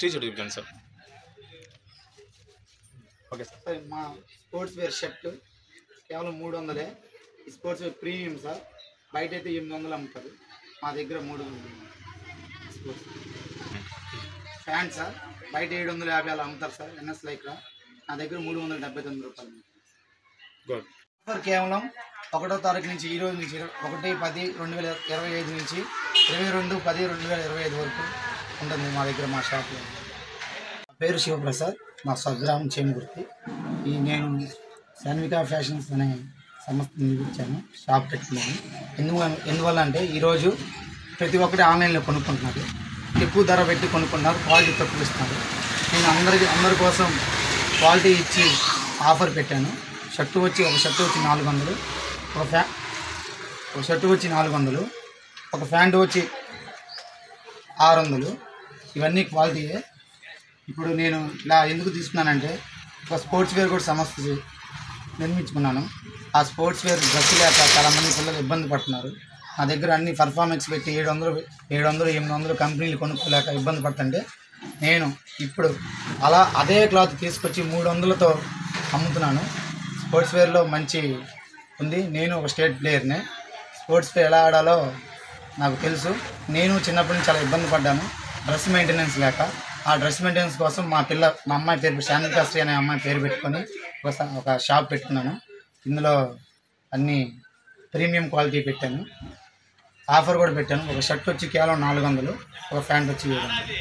T shirt చూపించండి sir. Okay sir మా sports wear shirt కేవలం 300. ఈ స్పోర్ట్స్ వేర్ ప్రీమియం సార్. బయట అయితే 800 అమ్ముతారు, మా దగ్గర 300. స్పోర్ట్స్ ప్యాంట్ సార్ బయట 750 అలా అమ్ముతారు సార్. ఎన్ఎస్ లైక్రా నా దగ్గర 379 రూపాయలు గుడ్ సార్. కేవలం 1వ తారీఖు నుంచి ఈ రోజు నుంచి 1/10/2025 నుంచి 22/10/2025 వరకు ఉంటుంది మా దగ్గర మా షాప్లో. నా పేరు శివప్రసాద్, మా స్వగ్రామం చేమకుర్తి. నేను శాన్విక ఫ్యాషన్స్ అనే సంస్థను నిర్మించాను, షాప్ పెట్టుకున్నాను. ఎందువల్ల అంటే ఈరోజు ప్రతి ఒక్కటి ఆన్లైన్లో కొనుక్కుంటున్నారు, ఎక్కువ ధర పెట్టి కొనుక్కుంటున్నారు, క్వాలిటీ తక్కువ ఇస్తున్నారు. నేను అందరి కోసం క్వాలిటీ ఇచ్చి ఆఫర్ పెట్టాను. ఒక షర్ట్ వచ్చి 400, ఒక షర్ట్ వచ్చి 400, ఒక ప్యాంటు వచ్చి 600. ఇవన్నీ క్వాలిటీయే. ఇప్పుడు నేను ఇలా ఎందుకు తీసుకున్నానంటే ఒక స్పోర్ట్స్ వేర్ కూడా సంస్థ నిర్మించుకున్నాను. ఆ స్పోర్ట్స్ వేర్ డ్రెస్ లేక చాలామంది పిల్లలు ఇబ్బంది పడుతున్నారు. నా దగ్గర అన్ని పర్ఫార్మెన్స్ పెట్టి 700-800 కంపెనీలు కొనుక్కోలేక ఇబ్బంది పడుతుంటే నేను ఇప్పుడు అదే క్లాత్ తీసుకొచ్చి 300తో అమ్ముతున్నాను. స్పోర్ట్స్ వేర్లో మంచి ఉంది. నేను ఒక స్టేట్ ప్లేయర్నే. స్పోర్ట్స్ వేర్ ఎలా ఆడాలో నాకు తెలుసు. నేను చిన్నప్పటి నుంచి చాలా ఇబ్బంది పడ్డాను డ్రెస్ మెయింటెనెన్స్ లేక. ఆ డ్రెస్ మెయింటెనెన్స్ కోసం మా అమ్మాయి పేరు శాంతికాశ్రీ అనే అమ్మాయి పేరు పెట్టుకొని ఒక షాప్ పెట్టుకున్నాను. ఇందులో అన్ని ప్రీమియం క్వాలిటీ పెట్టాను, ఆఫర్ కూడా పెట్టాను. ఒక షర్ట్ వచ్చి కేవలం 400, ఒక ప్యాంట్ వచ్చి 700.